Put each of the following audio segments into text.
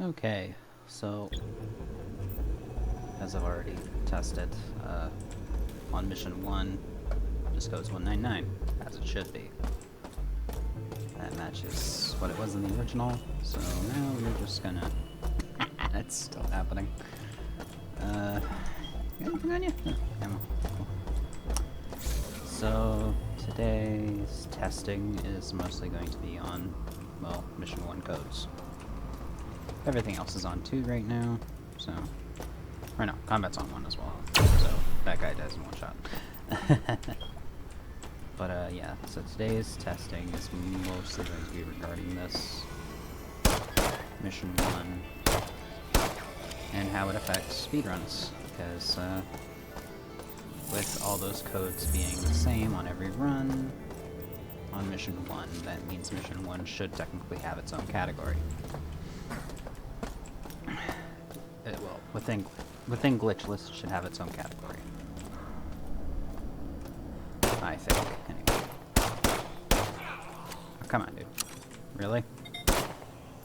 Okay, so as I've already tested, on mission 1, just goes 199, as it should be. That matches what it was in the original, so now we're just gonna... It's still happening. Anything on you? Oh, ammo. Cool. So, today's testing is mostly going to be on, well, mission 1 codes. Everything else is on 2 right now, so... Or no, combat's on 1 as well, so that guy dies in one shot. But yeah, so today's testing is mostly going to be regarding this mission 1 and how it affects speedruns, because with all those codes being the same on every run, on mission 1, that means mission 1 should technically have its own category. It will, within glitchless, it should have its own category. I think, anyway. Oh, come on, dude. Really?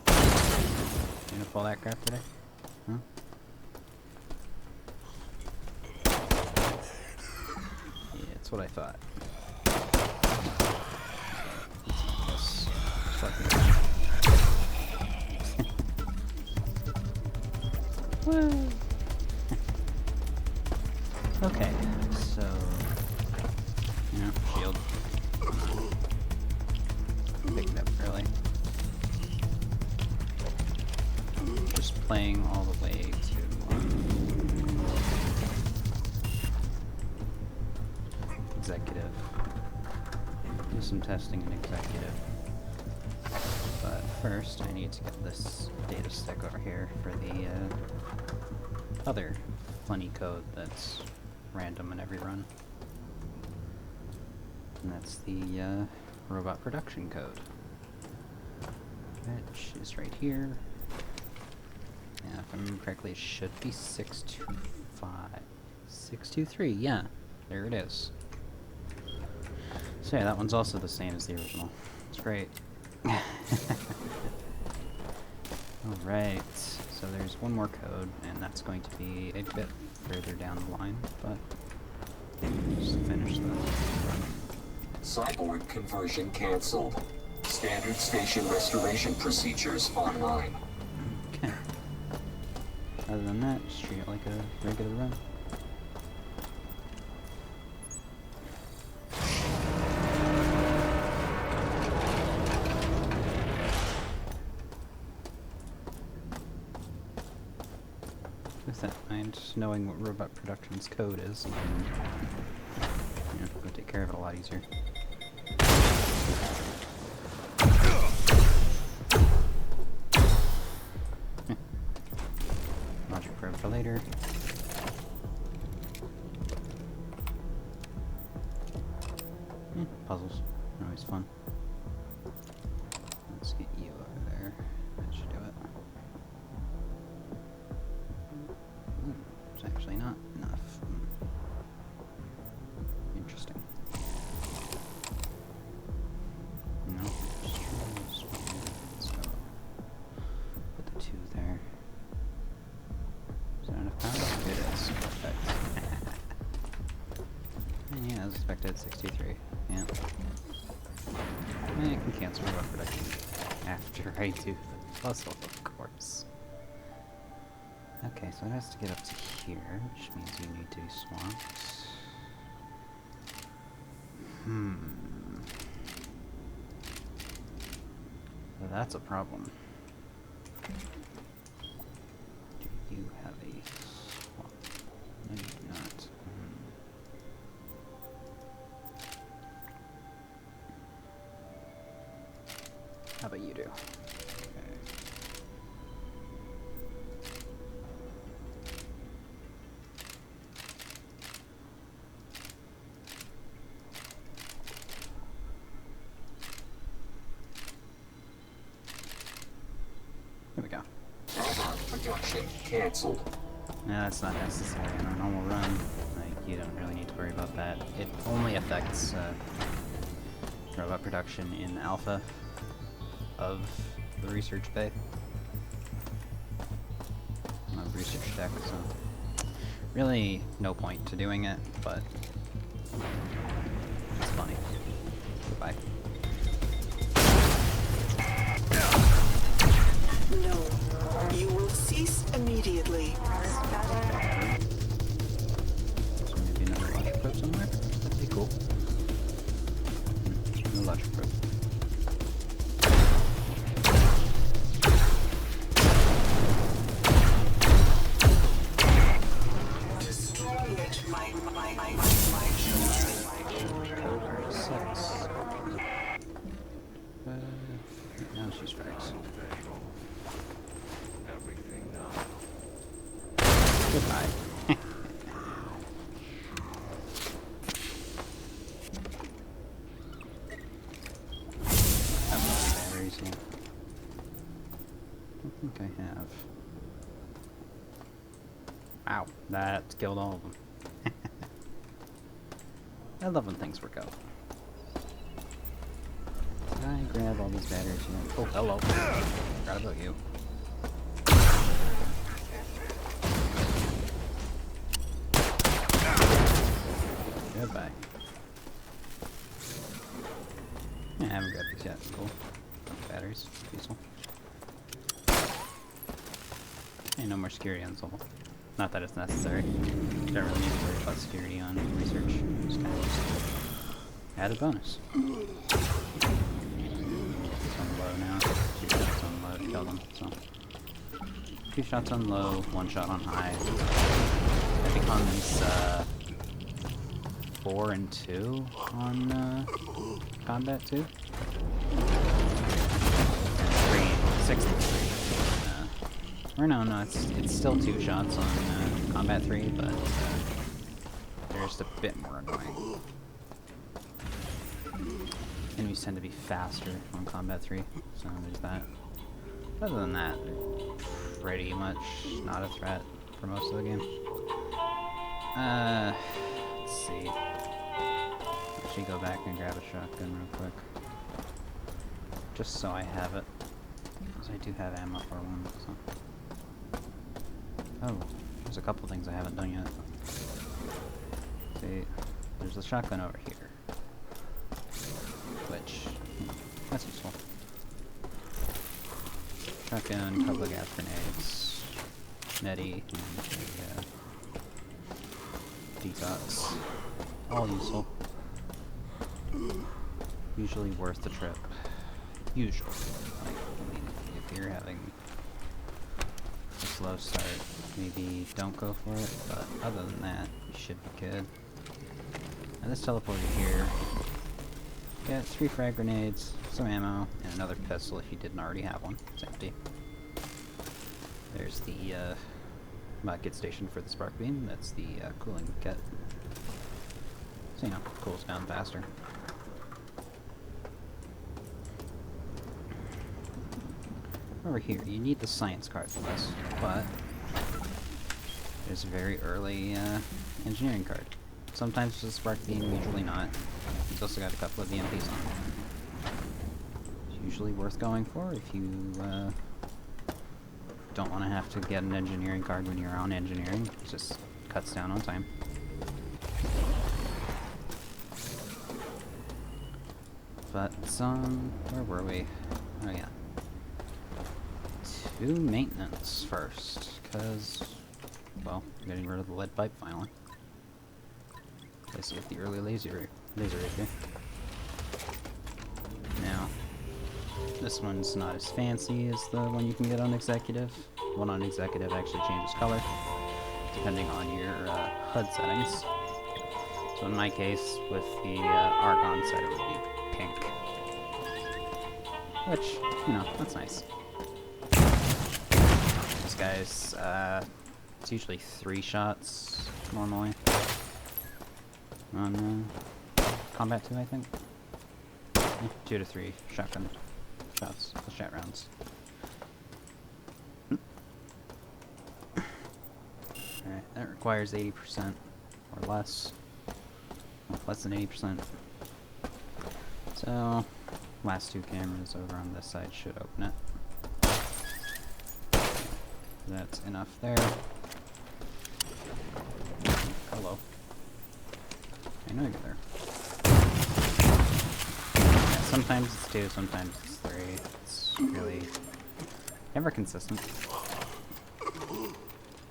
You gonna pull that crap today? Huh? Yeah, that's what I thought. Yes. Woo! Okay, so... You know, shield. Pick it up early. Just playing all the way to executive. Do some testing in executive. But first, I need to get this data stick over here for the other funny code that's random in every run. And that's the robot production code, which is right here. And if I remember correctly, it should be 625. 623, yeah, there it is. So yeah, that one's also the same as the original. It's great. Alright, so there's one more code, and that's going to be a bit further down the line, but just finish the run. Cyborg conversion cancelled. Standard station restoration procedures online. Okay. Other than that, just treat it like a regular run. With that in mind, knowing what Robot Production's code is, you know, go take care of it a lot easier. Logic probe for later. Puzzles. Always fun. Let's get you over there. That should do it. Ooh, it's actually not enough. Interesting. No, so put the 2 there. Is that enough power? It is. Perfect. And yeah, as expected, 63. Yeah. I can cancel robot production after I do the puzzle, of course. Okay, so it has to get up to here, which means you need to do swamps. Well, that's a problem. Do you have a swamp? No, you do not. How about you do? Okay. Here we go. Production cancelled. No, that's not necessary in our normal run. Like, you don't really need to worry about that. It only affects robot production in alpha of the research bay. research deck, so really no point to doing it, but it's funny. Goodbye. No, you will cease immediately. So maybe another electric probe somewhere? That'd be cool. No electric probe. Now she strikes. Goodbye. Have no batteries yet. I think I have. Ow, that killed all of them. I love when things work out. Did I grab all these batteries yet? Oh, hello. Forgot about you. Goodbye. Yeah, I haven't grabbed these yet. Cool. Batteries. Useful. Hey, no more security on this level. Not that it's necessary. Don't really need to worry about security on research. Just kind of added bonus. It's on low now. 2 shots on low to kill them, so. 2 shots on low, 1 shot on high. It becomes 4 and 2 on combat 2. And 6 and 3. Or no, it's still 2 shots on combat 3, but they're just a bit more annoying. Enemies tend to be faster on combat 3, so there's that. Other than that, they're pretty much not a threat for most of the game. Let's see. Actually go back and grab a shotgun real quick. Just so I have it. Because I do have ammo for one, so. Oh, there's a couple things I haven't done yet. See, there's the shotgun over here. Which, that's useful. Shotgun, couple of gas grenades, neti, and detox. All useful. Usually worth the trip. Usually. Like, I mean, if you're having a slow start, maybe don't go for it, but other than that, you should be good. And this teleporter here, yeah, 3 frag grenades, some ammo, and another pistol if you didn't already have one. It's empty. There's the mod kit station for the spark beam. That's the cooling kit. So, you know, cools down faster. Over here, you need the science card for this, but there's a very early engineering card. Sometimes it's a spark beam, usually not. It's also got a couple of EMPs on it. It's usually worth going for if you don't want to have to get an engineering card when you're on engineering. It just cuts down on time. But, where were we? Oh yeah. To maintenance first, because, well, I'm getting rid of the lead pipe finally. Let's get the early laser right here. Now, this one's not as fancy as the one you can get on Executive. One on Executive actually changes color, depending on your HUD settings. So in my case, with the Argon set, it would be pink. Which, you know, that's nice. This guy's, it's usually 3 shots, normally. On combat 2, I think. 2 to 3 shotgun shots, shot rounds. Alright, that requires 80% or less. Well, less than 80%. So, last 2 cameras over on this side should open it. That's enough there. Hello. I know you're there. Yeah, sometimes it's 2, sometimes it's 3. It's really never consistent. I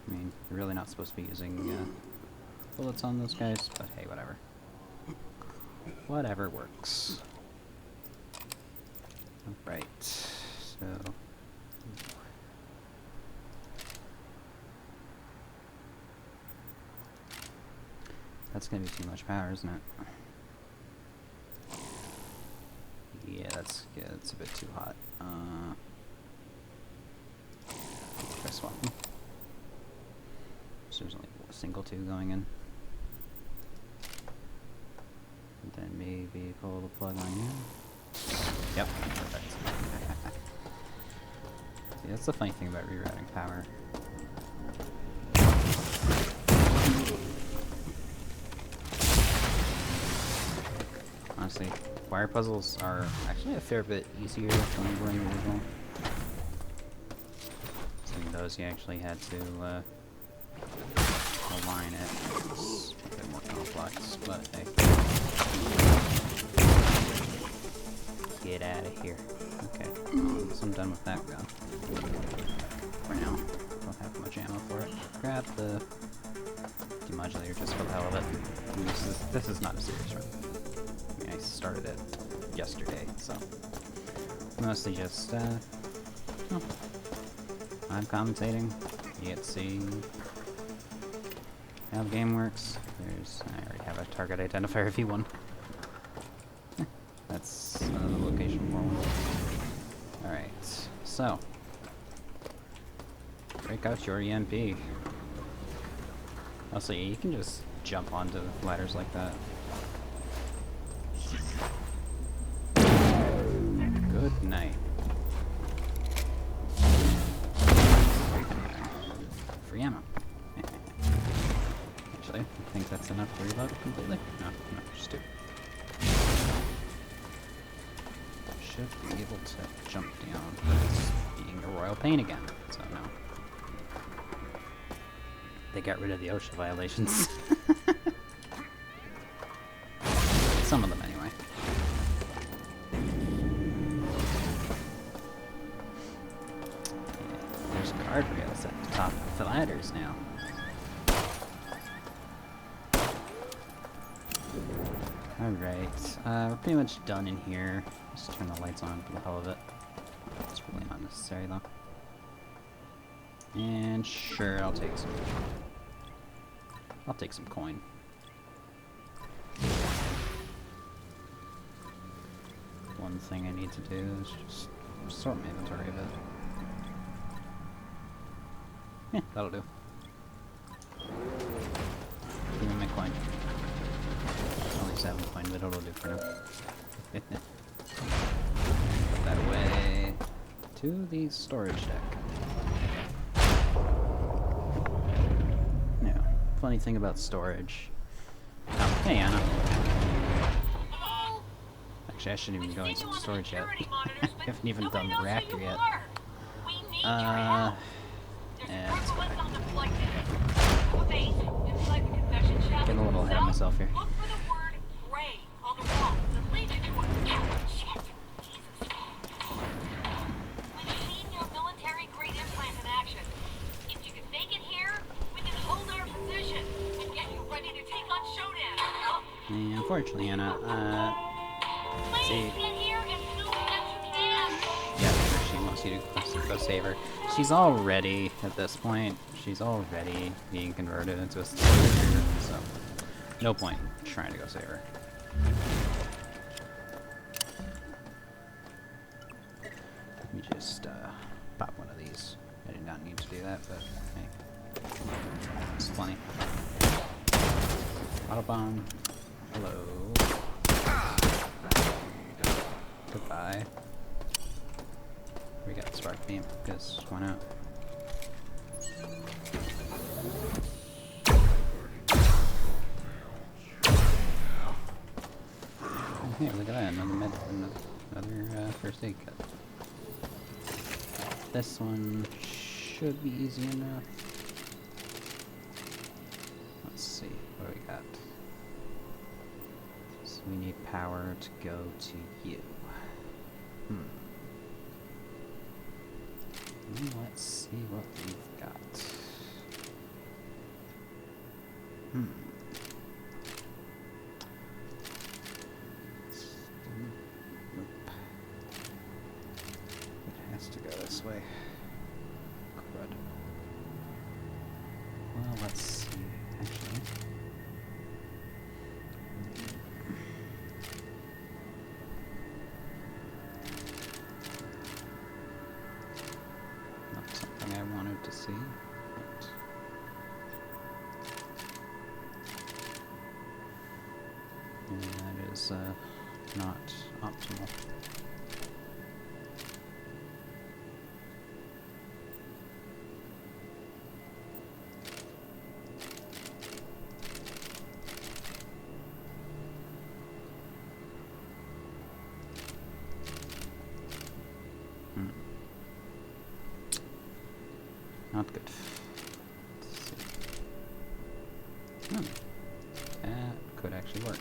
mean, you're really not supposed to be using bullets on those guys, but hey, whatever. Whatever works. Alright, so... That's gonna be too much power, isn't it? Yeah, that's a bit too hot. Try swapping. So there's only a single 2 going in. And then maybe pull the plug on you. Yep, perfect. See, that's the funny thing about rerouting power. Honestly, wire puzzles are actually a fair bit easier than they were in the original. So in those you actually had to align it. It's a bit more complex, but hey. Get out of here. Okay, so I'm done with that gun. For now. Don't have much ammo for it. Grab the demodulator just for the hell of it. And this is not a serious run. I mean, I started it yesterday, so mostly just well, I'm commentating. You get to see how the game works. I already have a target identifier V1. That's the location for one. Alright, so break out your EMP. Also, you can just jump onto ladders like that. Good night. Free ammo. Actually, I think that's enough to reload completely. No, just 2. Should be able to jump down, but it's being a royal pain again, so no. They got rid of the OSHA violations. Some of them, anyway. Yeah, there's guardrails at the top of the ladders now. Alright, we're pretty much done in here. Just turn the lights on for the hell of it. It's really not necessary though. And sure, I'll take some coin. One thing I need to do is just sort my inventory a bit. Yeah, that'll do. Give me my coin. Only 7 coin, but it'll do for now. Put that away to the storage deck. Now, funny thing about storage. Oh, hey Anna. Actually, I shouldn't even go into storage yet. I haven't even done the reactor yet. Yeah, it's fine. Getting a little ahead of myself here. Yeah, unfortunately, Anna, see, yeah, she wants you to go save her. She's already, at this point, she's already being converted into a soldier, so no point in trying to go save her. Let me just pop one of these. I did not need to do that, but hey, it's plenty. Auto bomb. Hello. Goodbye. We got spark beam, because why not? Oh, hey, look at that, another first aid kit. This one should be easy enough. Let's see, what do we got? So we need power to go to you. Let's see what we've got. Nope. It has to go this way. Crud. Well, let's see. Actually. Not something I wanted to see. But and that is not optimal. Not good. Let's see. That could actually work.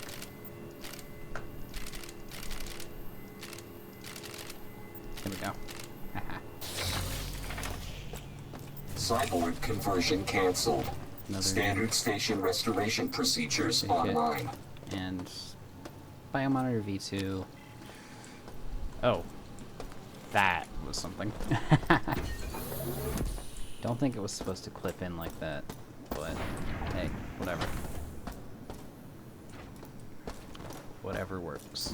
There we go. Cyborg conversion canceled. Another Standard station restoration procedures online. And Biomonitor V2. Oh. That was something. Don't think it was supposed to clip in like that, but hey, whatever. Whatever works.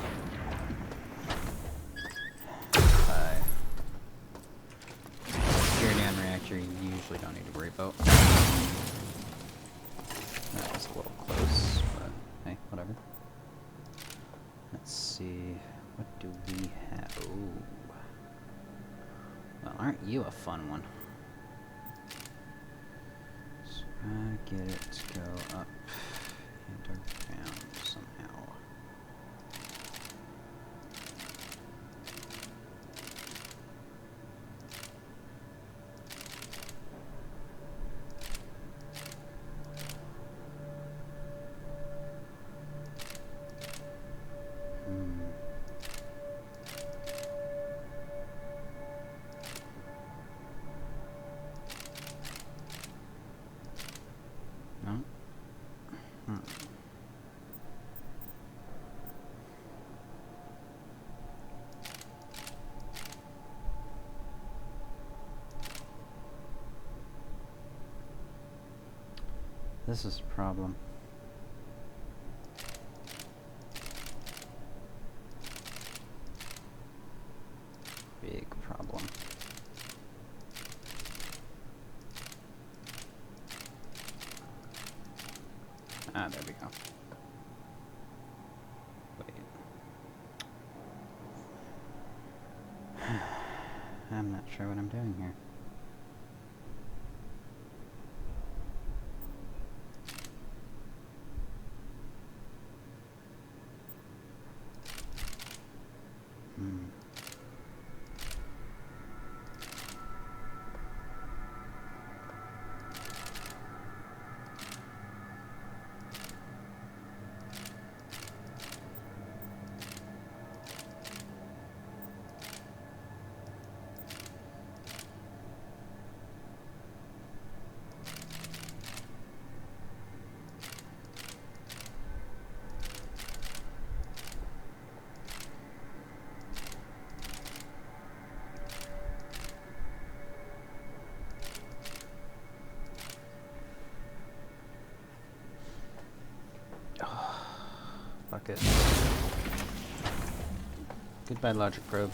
Security on reactor, you usually don't need to worry about. That was a little close, but hey, whatever. Let's see, what do we have? Ooh. Well, aren't you a fun one? So I get it to go up and around somehow. No? This is a problem. Big problem. Ah, there we go. Wait. I'm not sure what I'm doing here. Fuck it. Goodbye, logic probe.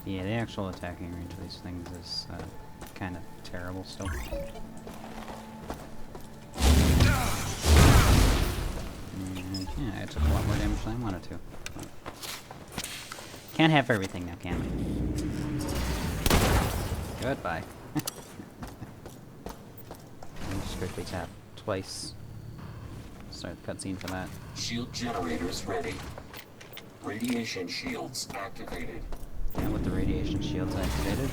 Yeah, the actual attacking range of these things is kind of terrible still. And yeah, I took a lot more damage than I wanted to. Can't have everything now, can we? Goodbye. Strictly tap twice. Start the cutscene for that. Shield generators ready. Radiation shields activated. And with the radiation shields activated,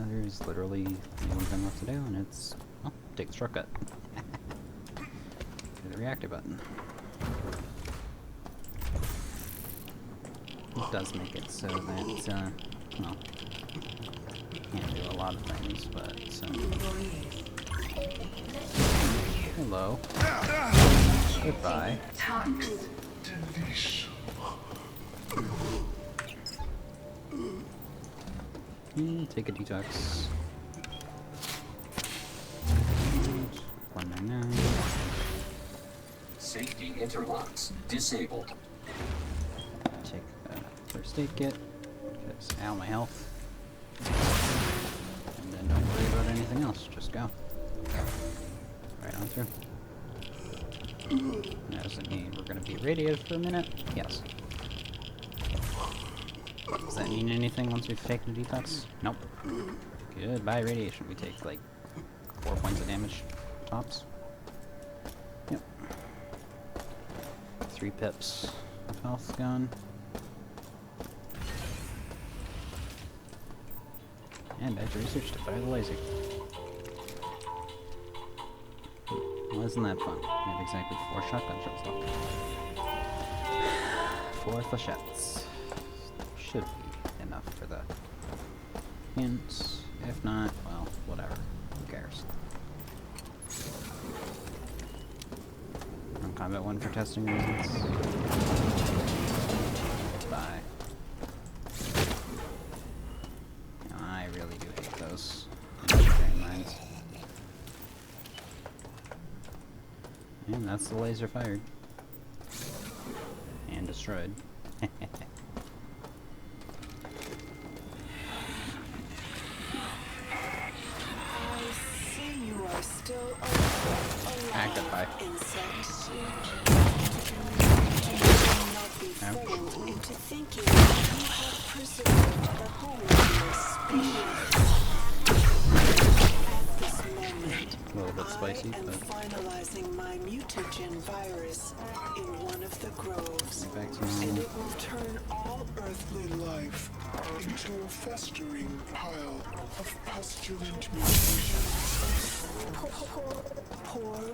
there's literally only one thing left to do, and it's, well, take the shortcut. Do the reactor button. It does make it so that, well, can't do a lot of things, but, hello. Goodbye. Take a detox. 199. Safety interlocks disabled. Take a first aid kit. Because, ow, my health. And then don't worry about anything else. Just go. Right on through. Does it mean we're gonna be radiated for a minute? Yes. Does that mean anything once we've taken a detox? Nope. Goodbye radiation. We take like 4 points of damage tops. Yep. 3 pips of health gone. And I researched to fire the laser. Well, isn't that fun? We have exactly 4 shotgun shells left. 4 flechettes. Should be enough for the hints. If not, well, whatever. Who cares? On combat 1 for testing reasons. Bye. No, I really do hate those. Mines. And that's the laser fired. And destroyed. Goodbye. Into thinking you have preserved the home of your species. At this moment, A little bit spicy, I am but finalizing my mutagen virus in one of the groves, back to and normal. it will turn all earthly life into a festering pile of pestilent mutations. Poor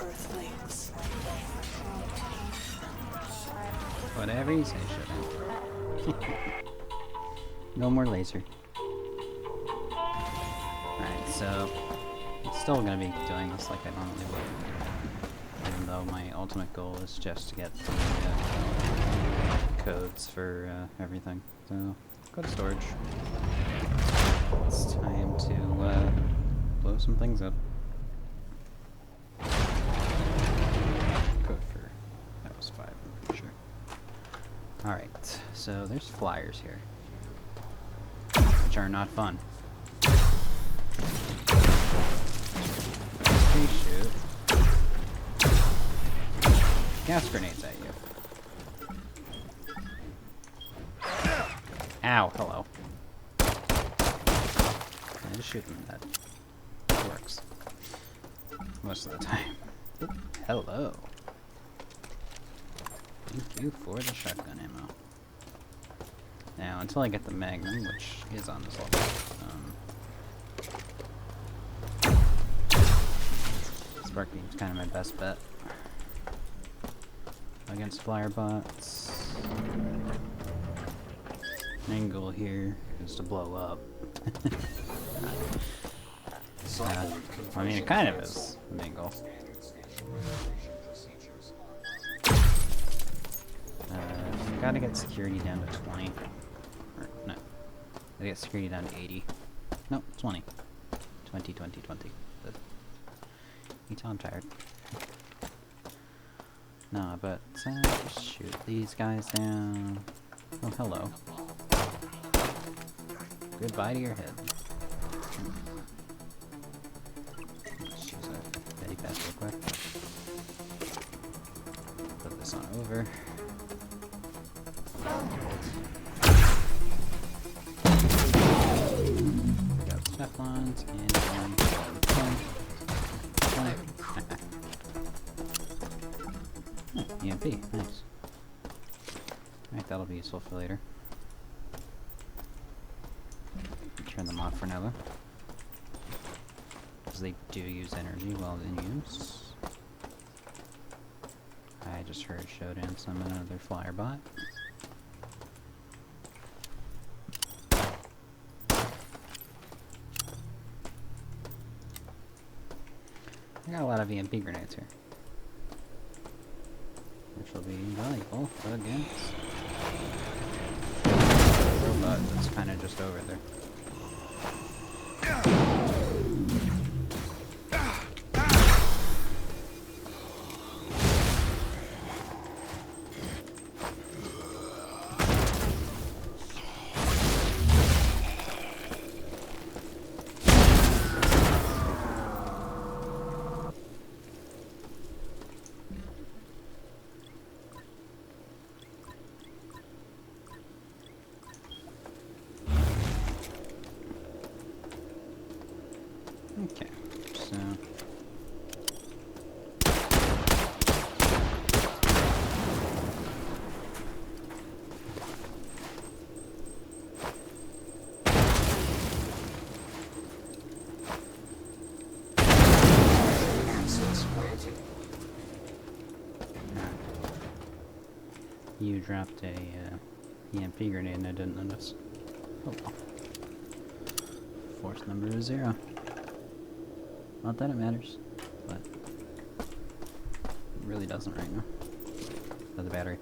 earthlings. Whatever you say, shit. No more laser. Alright, so I'm still gonna be doing this like I normally would. Even though my ultimate goal is just to get the codes for everything. So, go to storage. It's time to blow some things up. Code for that was 5, I'm pretty sure. Alright, so there's flyers here, which are not fun. They shoot gas grenades at you. Ow, hello. I just shoot them in the head. It works. Most of the time. Oop, hello. Thank you for the shotgun ammo. Now, until I get the Magnum, which is on this level, Spark Beam's kind of my best bet against flyer bots. Main goal here is to blow up. I mean, it kind of is the main goal. Gotta get security down to 20. Or, no. Gotta get security down to 80. No, 20. 20, 20, 20. I'm tired. No, but just shoot these guys down. Oh, hello. Goodbye to your head. Let's use a Betty Pass real quick. Put this on over. We got Teflons and EMP, nice. Alright, that'll be useful for later. Turn them off for now, though. Because they do use energy while in use. I just heard Showdown summon another flyer bot. I got a lot of EMP grenades here, which will be valuable against a robot that's kind of just over there. Okay, so Access granted. you dropped a EMP grenade and I didn't notice. Oh well. Force number is 0. Not that it matters, but it really doesn't right now. For the battery.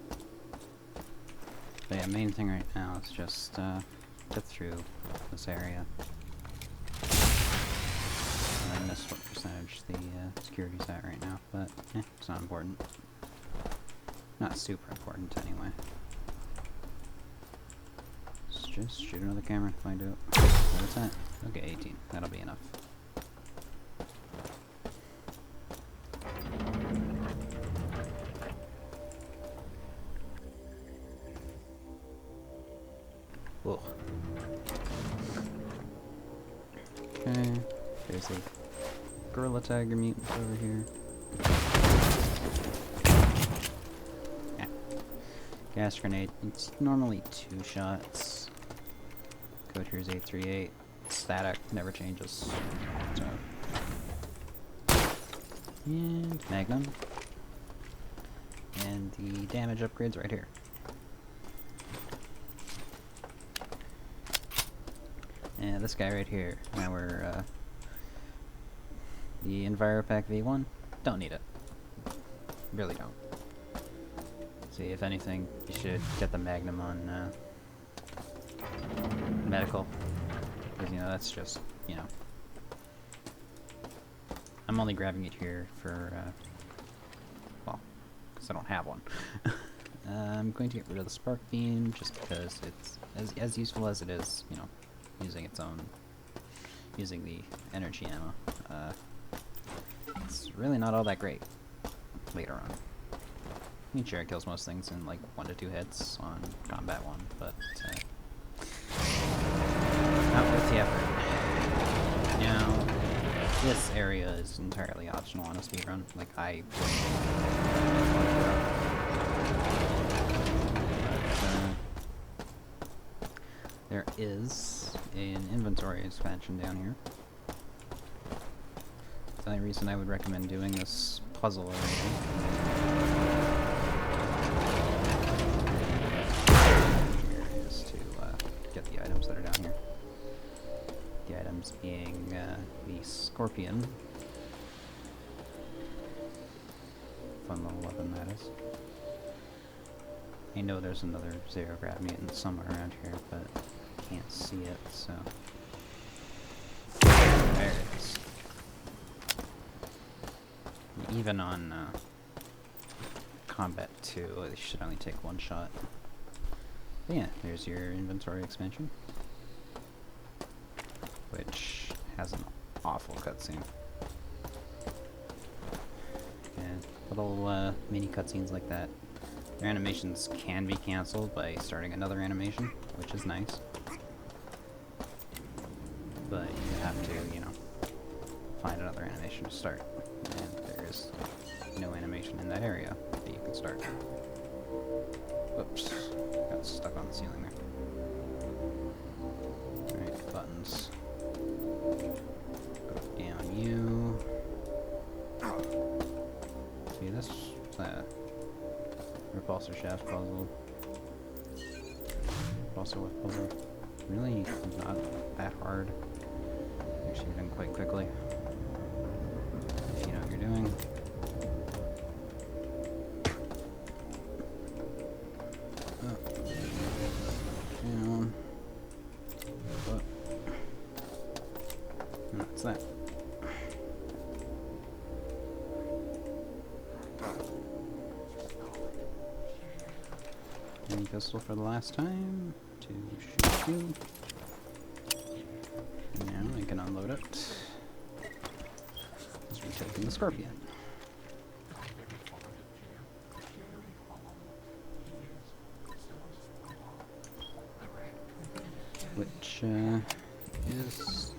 But yeah, main thing right now is just get through this area. And I missed what percentage the security's at right now, but it's not important. Not super important anyway. Let's just shoot another camera, find out what it's at. Okay, 18. That'll be enough. Whoa. Okay, there's a gorilla tiger mutant over here. Yeah. Gas grenade. It's normally 2 shots. Code here's 838. Static, never changes. So. And Magnum. And the damage upgrades right here. And this guy right here, now we're, the EnviroPack V1, don't need it. Really don't. See, if anything, you should get the Magnum on, medical. Because, you know, that's just, you know. I'm only grabbing it here for, well, because I don't have one. I'm going to get rid of the Spark Beam, just because it's as useful as it is, you know. Using the energy ammo. It's really not all that great later on. I mean, sure, it kills most things in like 1 to 2 hits on combat 1, but not worth the effort. Now, this area is entirely optional on a speedrun. Like, I there is an inventory expansion down here. The only reason I would recommend doing this puzzle area is to get the items that are down here. The items being the Scorpion. Fun level weapon that is. I know there's another Zero Grab mutant somewhere around here, but can't see it, so there it is. Even on Combat 2, it should only take 1 shot. But yeah, there's your inventory expansion, which has an awful cutscene. And little mini cutscenes like that. Their animations can be cancelled by starting another animation, which is nice. But you have to, you know, find another animation to start. And there is no animation in that area that you can start. Whoops. Got also shaft puzzle. Also with puzzle. Really not that hard. Actually done quite quickly. If you know what you're doing. Down. Up. And that's that. And pistol for the last time to shoot you. And now I can unload it. As we're taking the scorpion. Which is,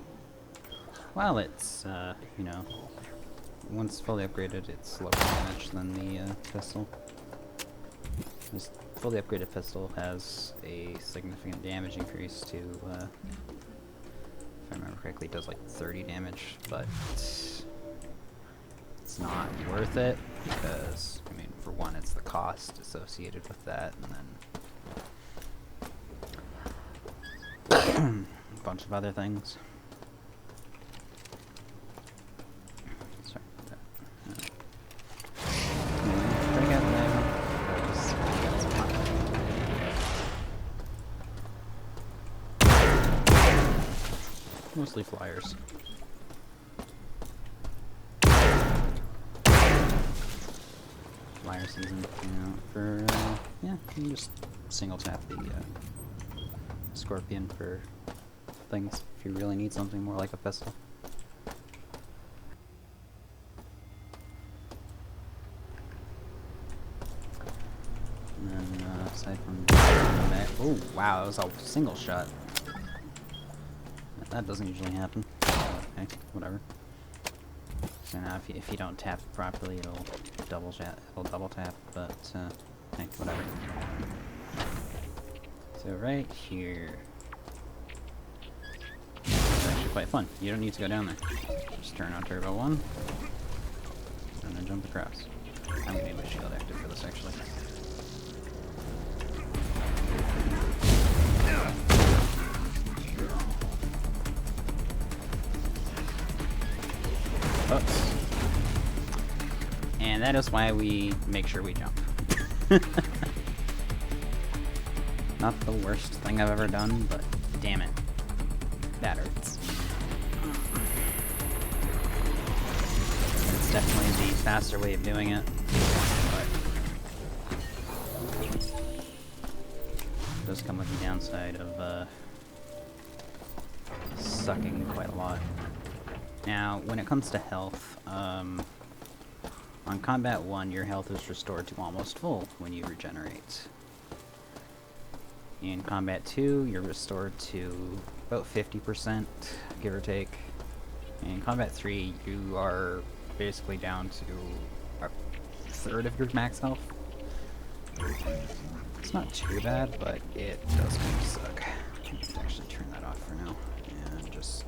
well, it's you know, once fully upgraded, it's lower damage than the pistol. This fully upgraded pistol has a significant damage increase to, if I remember correctly, it does like 30 damage, but it's not worth it because, I mean, for one, it's the cost associated with that, and then a bunch of other things. Sorry about that. Bring out the ammo. Mostly flyers. Flyer season, you know, for, yeah, you can just single tap the, scorpion for things if you really need something more like a pistol. And then, aside from that, oh wow, that was a single shot. That doesn't usually happen. Okay, whatever. So now if you don't tap it properly, it'll double tap, but hey, whatever. So right here, it's actually quite fun. You don't need to go down there. Just turn on turbo 1, and then jump across. I'm gonna need my shield active for this actually. Oops. And that is why we make sure we jump. Not the worst thing I've ever done, but damn it. That hurts. It's definitely the faster way of doing it. But it does come with the downside of sucking quite a lot. Now, when it comes to health, on Combat 1, your health is restored to almost full when you regenerate. In Combat 2, you're restored to about 50%, give or take. In Combat 3, you are basically down to a third of your max health. It's not too bad, but it does kind of suck. Let's actually turn that off for now, and just...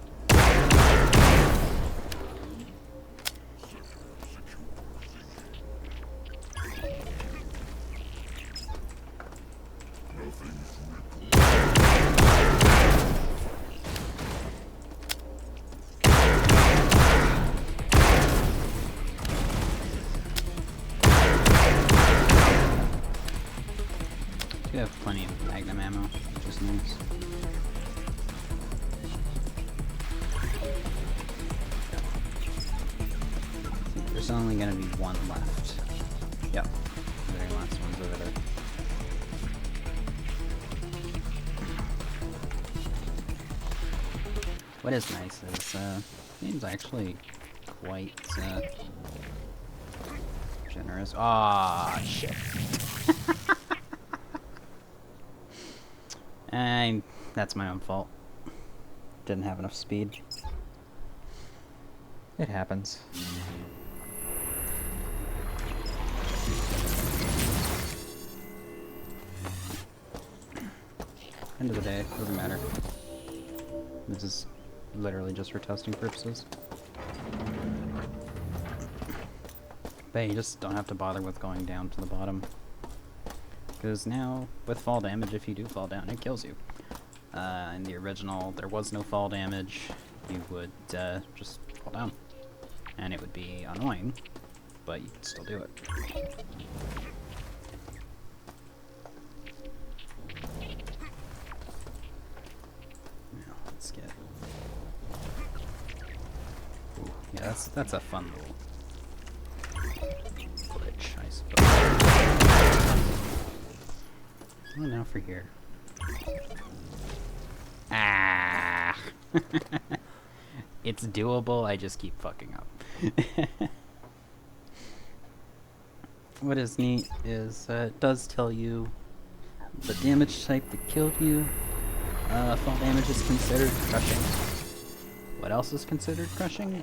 We have plenty of magnum ammo, which is nice. I think there's only gonna be one left. Yep, the very last one's over there. What is nice is, the game's actually quite, generous. Ah, shit. And that's my own fault. Didn't have enough speed. It happens. End of the day, doesn't matter. This is literally just for testing purposes. But you just don't have to bother with going down to the bottom. Because now, with fall damage, if you do fall down, it kills you. In the original, there was no fall damage. You would just fall down. And it would be annoying, but you could still do it. Now, let's get... Ooh, yeah, that's a fun little glitch, I suppose. Oh, now for here. Ah! It's doable, I just keep fucking up. What is neat is it does tell you the damage type that killed you. Fall damage is considered crushing. What else is considered crushing?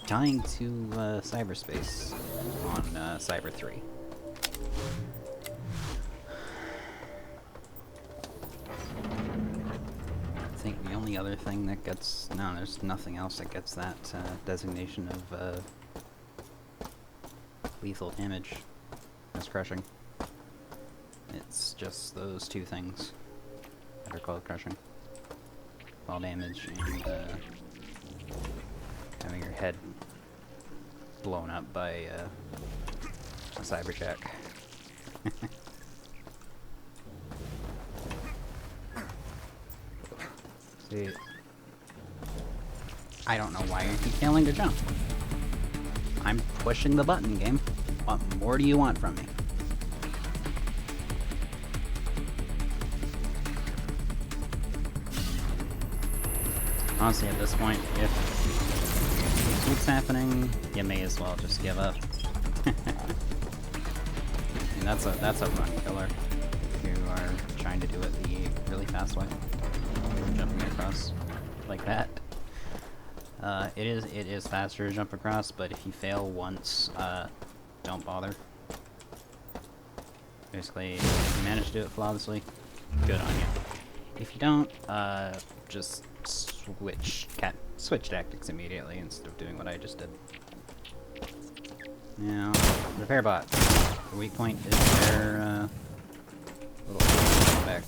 Dying to cyberspace on Cyber 3. I think the only other thing that gets... No, there's nothing else that gets that designation of lethal damage as crushing. It's just those two things that are called crushing. Fall damage and having your head blown up by a cyberjack. See, I don't know why you keep failing to jump. I'm pushing the button, game. What more do you want from me? Honestly, at this point, if it keeps happening, you may as well just give up. And that's a run killer. If you are trying to do it the really fast way, jumping across like that. It is faster to jump across, but if you fail once, don't bother. Basically, if you manage to do it flawlessly, good on you. If you don't, just switch tactics immediately instead of doing what I just did. Now, repair bot. The weak point is their little back.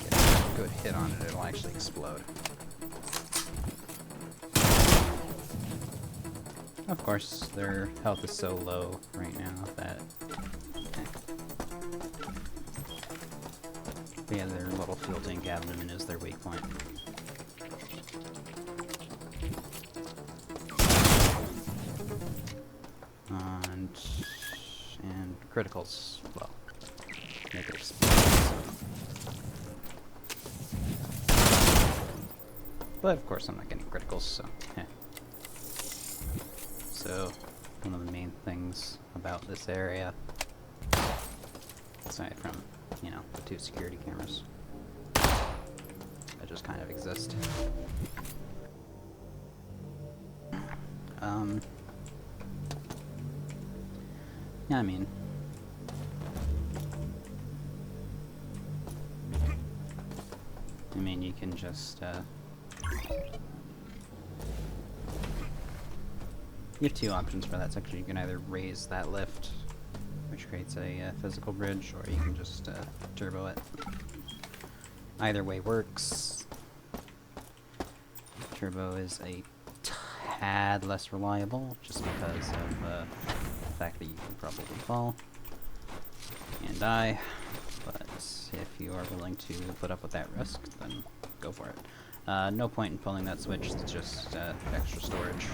Get a good hit on it, it'll actually explode. Of course, their health is so low right now that... Yeah, their little fuel tank abdomen is their weak point. And criticals, well, make it explode. But of course I'm not getting criticals, so heh. So, one of the main things about this area, aside from, you know, the 2 security cameras that just kind of exist. Yeah, I mean, you can just, you have 2 options for that section. You can either raise that lift, which creates a physical bridge, or you can just turbo it. Either way works. Turbo is a tad less reliable, just because of the fact that you can probably fall and die. But if you are willing to put up with that risk, then go for it. No point in pulling that switch, it's just extra storage.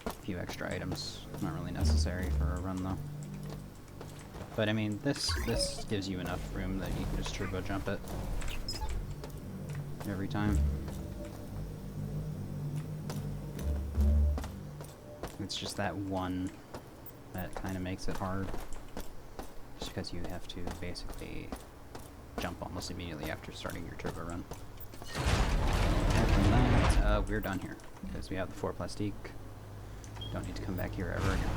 A few extra items, not really necessary for a run though. But I mean, this gives you enough room that you can just turbo jump it every time. It's just that one that kind of makes it hard. Just because you have to basically jump almost immediately after starting your turbo run. Other than that, we're done here. Because we have the 4 plastique. Don't need to come back here ever again.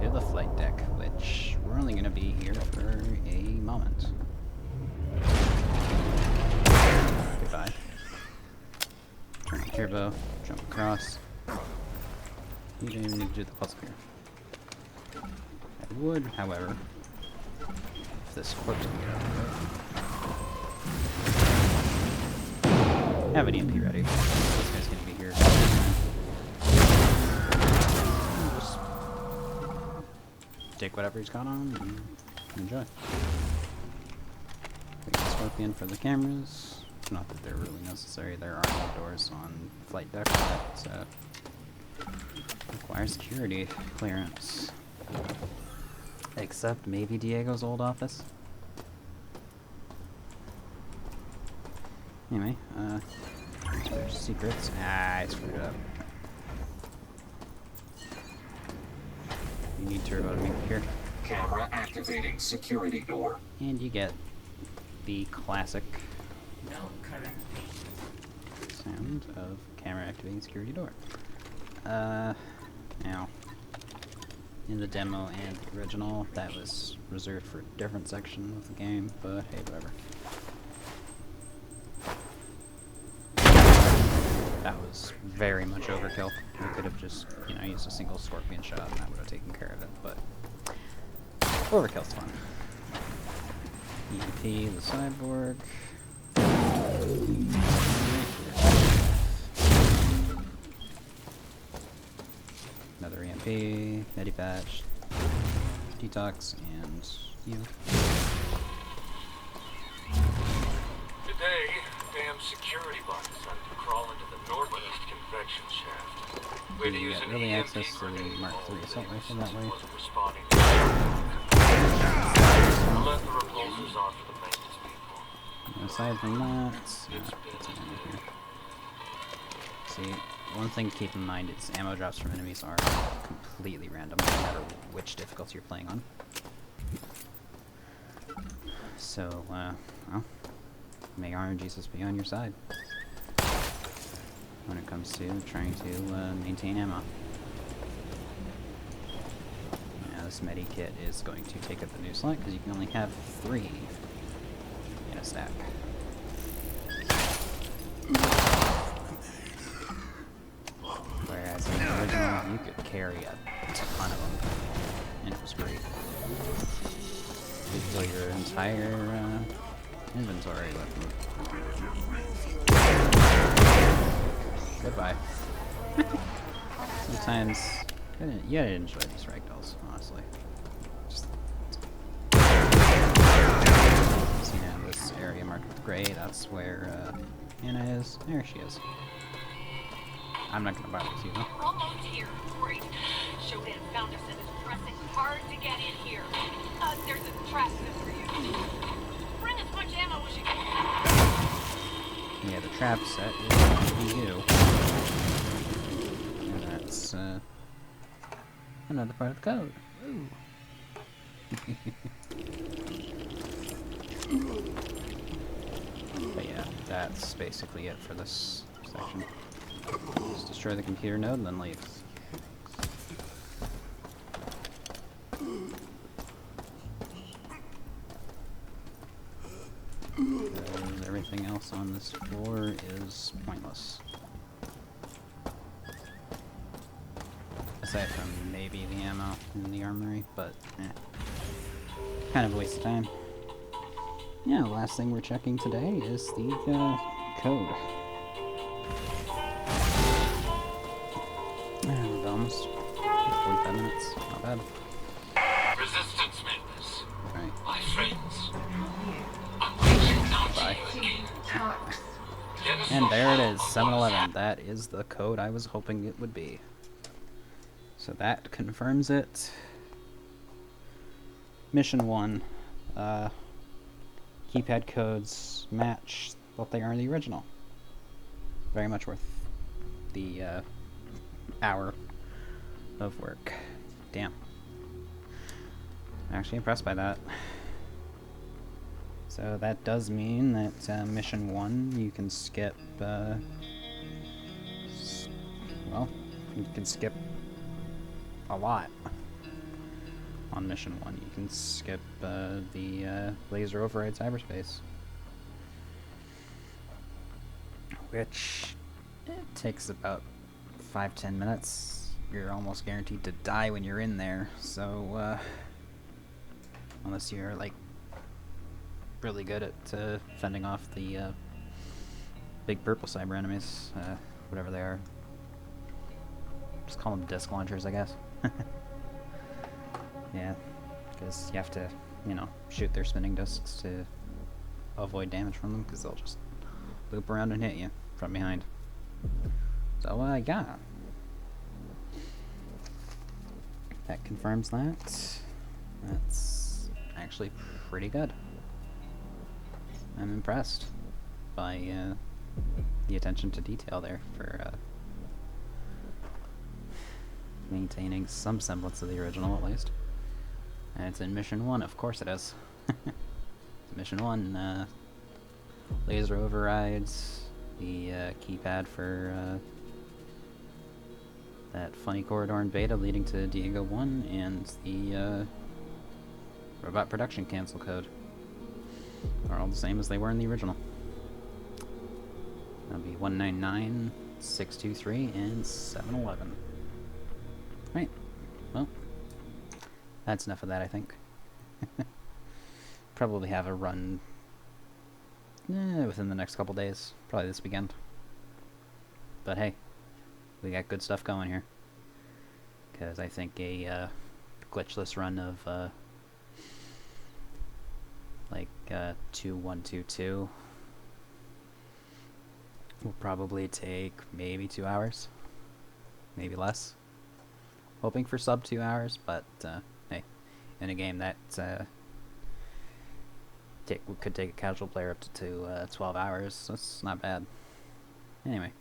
To the flight deck, which we're only going to be here for a moment. Goodbye. Turn on turbo, jump across. You don't even need to do the puzzle here. I would, however, if this corpse can get out of the way. Have an EMP ready. This guy's gonna be here. Just take whatever he's got on and enjoy. Take the scorpion for the cameras. Not that they're really necessary. There are no doors on flight deck, but require security clearance. Except maybe Diego's old office. Anyway, there's secrets. Ah, I screwed up. You need turbo to make it here. Camera activating security door. And you get the classic sound of camera activating security door. Now, in the demo and the original, that was reserved for a different section of the game, but hey, whatever. That was very much overkill. We could have just, you know, used a single scorpion shot and that would have taken care of it, but overkill's fun. EMP, the cyborg. Another EMP, medipatch, detox, and you. Today, damn security bots decided to crawl into the northwest convection shaft. We had to use an early EMP access to the grenade Mark III assault rifle that way. wasn't responding. I left the repulsors on for the maintenance people. Aside from that, see, one thing to keep in mind is ammo drops from enemies are completely random, no matter which difficulty you're playing on. So, well, may RNGesus be on your side when it comes to trying to maintain ammo. Now, this medi kit is going to take up a new slot because you can only have 3 in a stack. Whereas in the original, you could carry a ton of them, and it was great. You fill your entire inventory with them. Goodbye. Sometimes, you gotta enjoy these ragdolls, honestly. Just, so, you know, this area marked with gray, that's where Anna is. There she is. I'm not gonna bother with you, though. We're almost here. Great. Shodan found us and is pressing hard to get in here. There's a trap set for you. Bring as much ammo as you can. Yeah, the trap set is going to be you. And that's, another part of the code. Ooh. But yeah, that's basically it for this section. Just destroy the computer node and then leave. Because everything else on this floor is pointless. Aside from maybe the ammo in the armory, but kind of a waste of time. Yeah, last thing we're checking today is the code. Almost 45 minutes, not bad. Resistance members, Right. my friends, I'm reaching out Bye. to you again. Get us And there it some is, of 711. That is the code I was hoping it would be. So that confirms it. Mission 1. Keypad codes match what they are in the original. Very much worth the hour of work. Damn. I'm actually impressed by that. So that does mean that mission 1 you can skip, well, you can skip a lot on mission 1. You can skip the laser override cyberspace. Which It takes about 5-10 minutes. You're almost guaranteed to die when you're in there, so unless you're like really good at fending off the big purple cyber enemies, whatever they are. Just call them disc launchers, I guess. Yeah, because you have to, you know, shoot their spinning discs to avoid damage from them, because they'll just loop around and hit you from behind. So, yeah. That confirms that. That's actually pretty good. I'm impressed by the attention to detail there for maintaining some semblance of the original, at least. And it's in Mission 1, of course it is. Mission 1, laser overrides, the keypad for that funny corridor in beta leading to Diego 1, and the robot production cancel code are all the same as they were in the original. That'll be 199, 623, and 711. Right. Well, that's enough of that, I think. Probably have a run within the next couple days. Probably this weekend. But hey, we got good stuff going here. Because I think a glitchless run of like 2122 will probably take maybe 2 hours. Maybe less. Hoping for sub 2 hours, but hey, in a game that could take a casual player up to 12 hours, that's not bad. Anyway,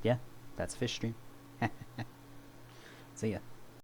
yeah, that's a fish stream. See ya.